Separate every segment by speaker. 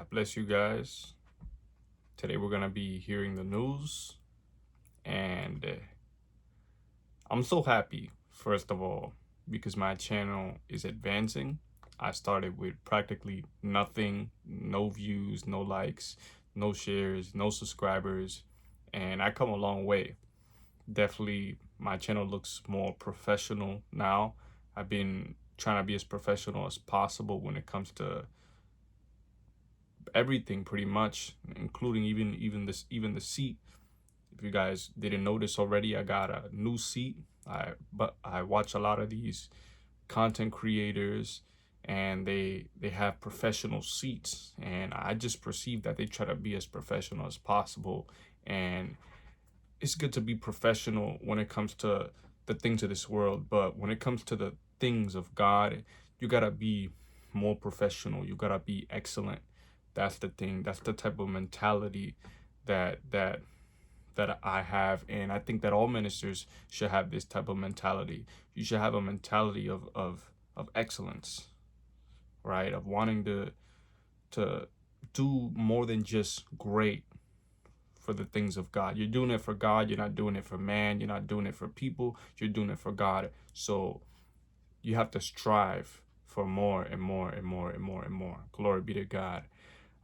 Speaker 1: God bless you guys. Today we're going to be hearing the news, and I'm so happy, first of all, because my channel is advancing. I started with practically nothing, no views, no likes, no shares, no subscribers, and I come a long way. Definitely, my channel looks more professional now. I've been trying to be as professional as possible when it comes to everything, pretty much, including even the seat. If you guys didn't notice already, I got a new seat. But I watch a lot of these content creators, and they have professional seats, and I just perceive that they try to be as professional as possible. And it's good to be professional when it comes to the things of this world, but when it comes to the things of God, you gotta be more professional. You gotta be excellent. That's the thing. That's the type of mentality that I have, and I think that all ministers should have this type of mentality. You should have a mentality of excellence, right? Of wanting to do more than just great for the things of God. You're doing it for God. You're not doing it for man. You're not doing it for people. You're doing it for God. So you have to strive for more and more and more and more and more. Glory be to God.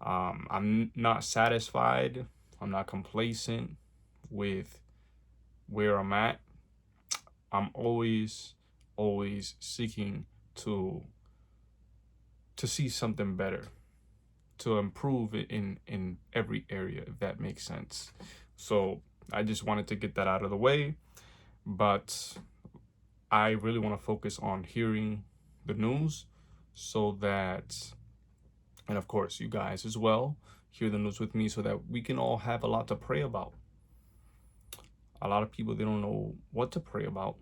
Speaker 1: I'm not satisfied. I'm not complacent with where I'm at. I'm always seeking to see something better, to improve it in every area, if that makes sense. So I just wanted to get that out of the way, but I really want to focus on hearing the news, so that, and of course you guys as well, hear the news with me, so that we can all have a lot to pray about. A lot of people, they don't know what to pray about.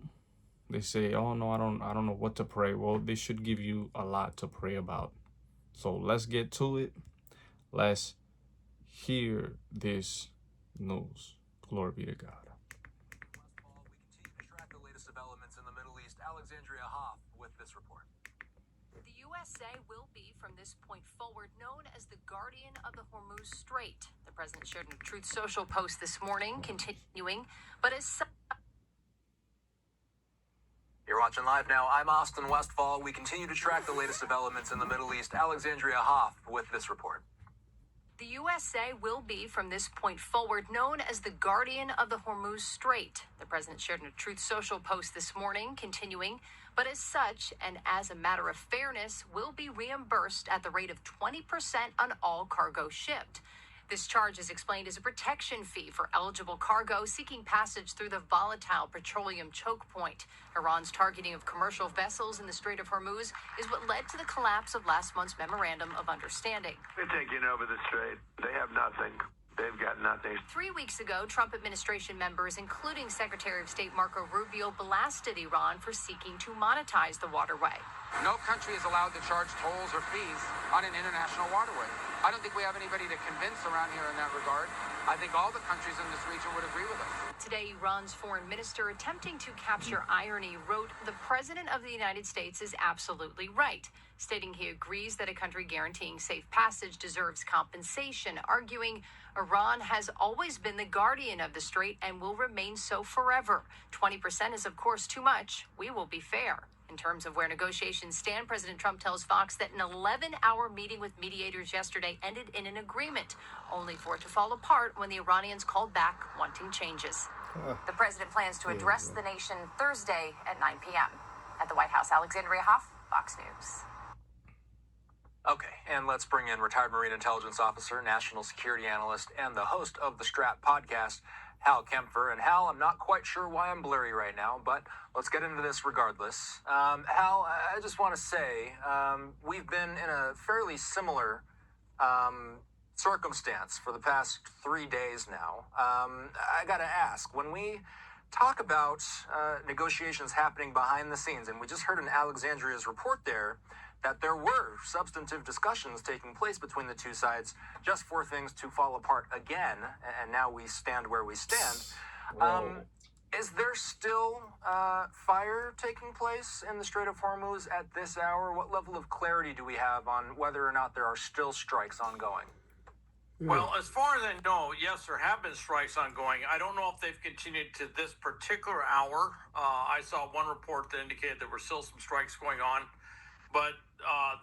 Speaker 1: They say, oh no, I don't know what to pray. Well, they should give you a lot to pray about. So let's get to it. Let's hear this news. Glory be to God.
Speaker 2: We continue to track the latest developments in the Middle East. Alexandria Hoff with this report.
Speaker 3: The USA will be, from this point forward, known as the guardian of the Hormuz Strait. The president shared in a Truth Social post this morning, continuing, but as
Speaker 2: You're watching live now. I'm Austin Westfall. We continue to track the latest developments in the Middle East. Alexandria Hoff with this report.
Speaker 3: the USA will be, from this point forward, known as the guardian of the Hormuz Strait. The president shared in a Truth Social post this morning, continuing, but as such, and as a matter of fairness, will be reimbursed at the rate of 20% on all cargo shipped. This charge is explained as a protection fee for eligible cargo seeking passage through the volatile petroleum choke point. Iran's targeting of commercial vessels in the Strait of Hormuz is what led to the collapse of last month's memorandum of understanding.
Speaker 4: They're taking over the strait. They have nothing. They've got nothing.
Speaker 3: 3 weeks ago, Trump administration members, including Secretary of State Marco Rubio, blasted Iran for seeking to monetize the waterway.
Speaker 5: No country is allowed to charge tolls or fees on an international waterway. I don't think we have anybody to convince around here in that regard. I think all the countries in this region would agree with us.
Speaker 3: Today, Iran's foreign minister, attempting to capture irony, wrote, "The president of the United States is absolutely right," stating he agrees that a country guaranteeing safe passage deserves compensation, arguing Iran has always been the guardian of the strait and will remain so forever. 20% is, of course, too much. We will be fair. In terms of where negotiations stand, President Trump tells Fox that an 11-hour meeting with mediators yesterday ended in an agreement, only for it to fall apart when the Iranians called back wanting changes. The president plans to address the nation Thursday at 9 p.m. At the White House, Alexandria Hoff, Fox News.
Speaker 2: Okay, and let's bring in retired Marine Intelligence Officer, National Security Analyst, and the host of the Strat podcast, Hal Kempfer. And Hal, I'm not quite sure why I'm blurry right now, but let's get into this regardless. Hal, I just want to say we've been in a fairly similar circumstance for the past 3 days now. I got to ask, when we talk about negotiations happening behind the scenes, and we just heard in Alexandria's report there that there were substantive discussions taking place between the two sides just for things to fall apart again, and now we stand where we stand. Is there still fire taking place in the Strait of Hormuz at this hour? What level of clarity do we have on whether or not there are still strikes ongoing?
Speaker 6: Well, as far as I know, yes, there have been strikes ongoing. I don't know if they've continued to this particular hour. I saw one report that indicated there were still some strikes going on, but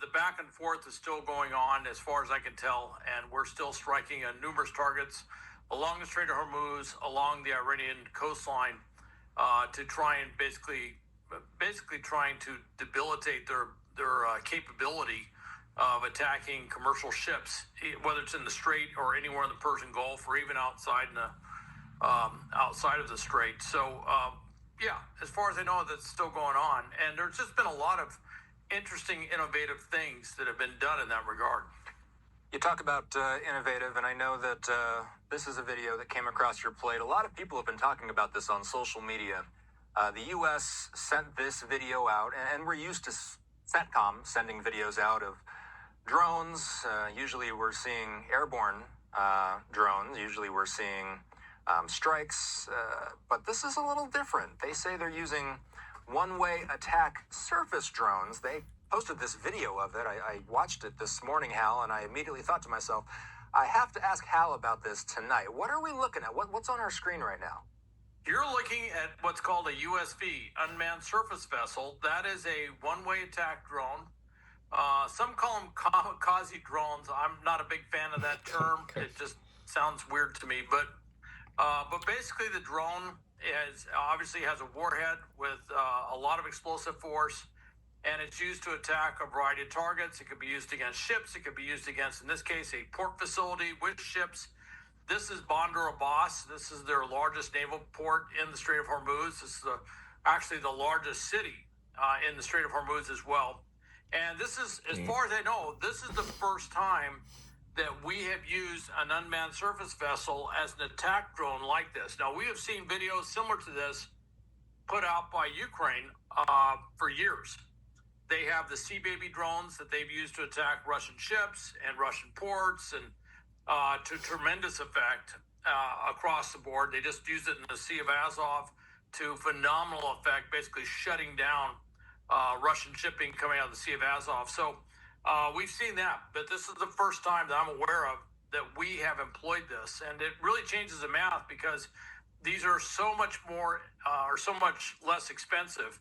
Speaker 6: the back and forth is still going on as far as I can tell, and we're still striking numerous targets along the Strait of Hormuz, along the Iranian coastline, to try and basically trying to debilitate their capability of attacking commercial ships, whether it's in the Strait or anywhere in the Persian Gulf or even outside in the outside of the Strait. So yeah, as far as I know, that's still going on, and there's just been a lot of interesting, innovative things that have been done in that regard.
Speaker 2: You talk about innovative, and I know that this is a video that came across your plate. A lot of people have been talking about this on social media. The U.S. sent this video out, and we're used to CENTCOM sending videos out of drones. Usually we're seeing airborne drones. Usually we're seeing strikes, but this is a little different. They say they're using one-way attack surface drones. They posted this video of it. I watched it this morning, Hal, and I immediately thought to myself, I have to ask Hal about this tonight. What are we looking at? What's on our screen right now?
Speaker 6: You're looking at what's called a USV, unmanned surface vessel. That is a one-way attack drone. Some call them kamikaze drones. I'm not a big fan of that term. It just sounds weird to me. But basically, the drone obviously has a warhead with a lot of explosive force, and it's used to attack a variety of targets. It could be used against ships. It could be used against, in this case, a port facility with ships. This is Bandar Abbas. This is their largest naval port in the Strait of Hormuz. This is actually the largest city in the Strait of Hormuz as well. And this is, as far as I know, this is the first time that we have used an unmanned surface vessel as an attack drone like this. Now, we have seen videos similar to this put out by Ukraine for years. They have the Sea Baby drones that they've used to attack Russian ships and Russian ports, and to tremendous effect across the board. They just used it in the Sea of Azov to phenomenal effect, basically shutting down Russian shipping coming out of the Sea of Azov. So we've seen that, but this is the first time that I'm aware of that we have employed this, and it really changes the math because these are so much more or so much less expensive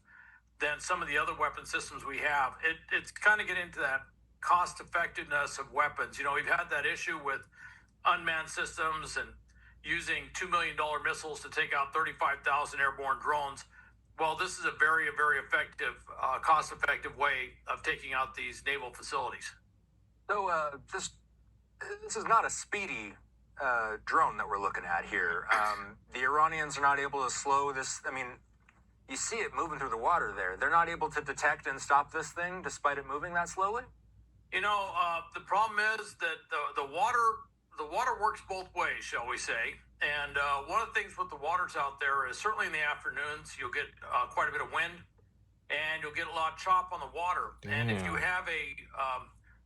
Speaker 6: than some of the other weapon systems we have. It's kind of getting into that cost effectiveness of weapons. You know, we've had that issue with unmanned systems and using $2 million missiles to take out 35,000 airborne drones. Well, this is a very, very effective, cost-effective way of taking out these naval facilities.
Speaker 2: So this is not a speedy drone that we're looking at here. The Iranians are not able to slow this. I mean, you see it moving through the water there. They're not able to detect and stop this thing despite it moving that slowly?
Speaker 6: You know, the problem is that the water works both ways, shall we say. And one of the things with the waters out there is certainly in the afternoons, you'll get quite a bit of wind and you'll get a lot of chop on the water.
Speaker 1: Damn.
Speaker 6: And if you have a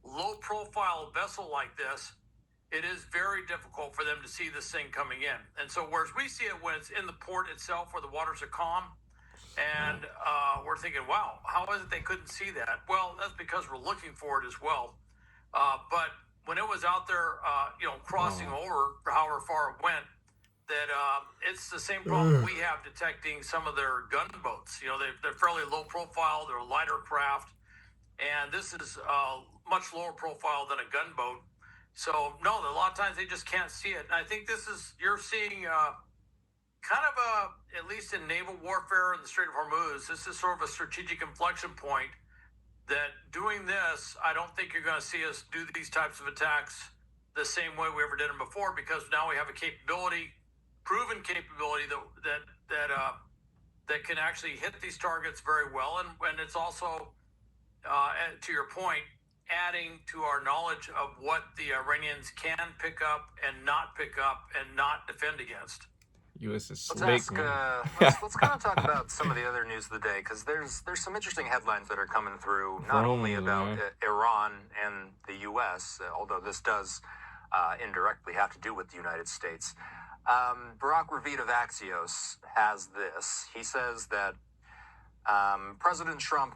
Speaker 6: low profile vessel like this, it is very difficult for them to see this thing coming in. And so whereas we see it when it's in the port itself where the waters are calm, and we're thinking, wow, how is it they couldn't see that? Well, that's because we're looking for it as well. But when it was out there, crossing over for however far it went, that it's the same problem we have detecting some of their gunboats. You know, they're fairly low profile, they're lighter craft, and this is much lower profile than a gunboat. So no, a lot of times they just can't see it. And I think you're seeing kind of at least in naval warfare in the Strait of Hormuz, this is sort of a strategic inflection point that doing this, I don't think you're going to see us do these types of attacks the same way we ever did them before, because now we have a capability, proven capability that can actually hit these targets very well. And it's also, to your point, adding to our knowledge of what the Iranians can pick up and not pick up and not defend against.
Speaker 1: U.S. is
Speaker 2: Let's
Speaker 1: slick,
Speaker 2: let's kind of talk about some of the other news of the day, because there's some interesting headlines that are coming through, not only about Iran and the U.S., although this does indirectly have to do with the United States. Barack Ravid of Axios has this. He says that President Trump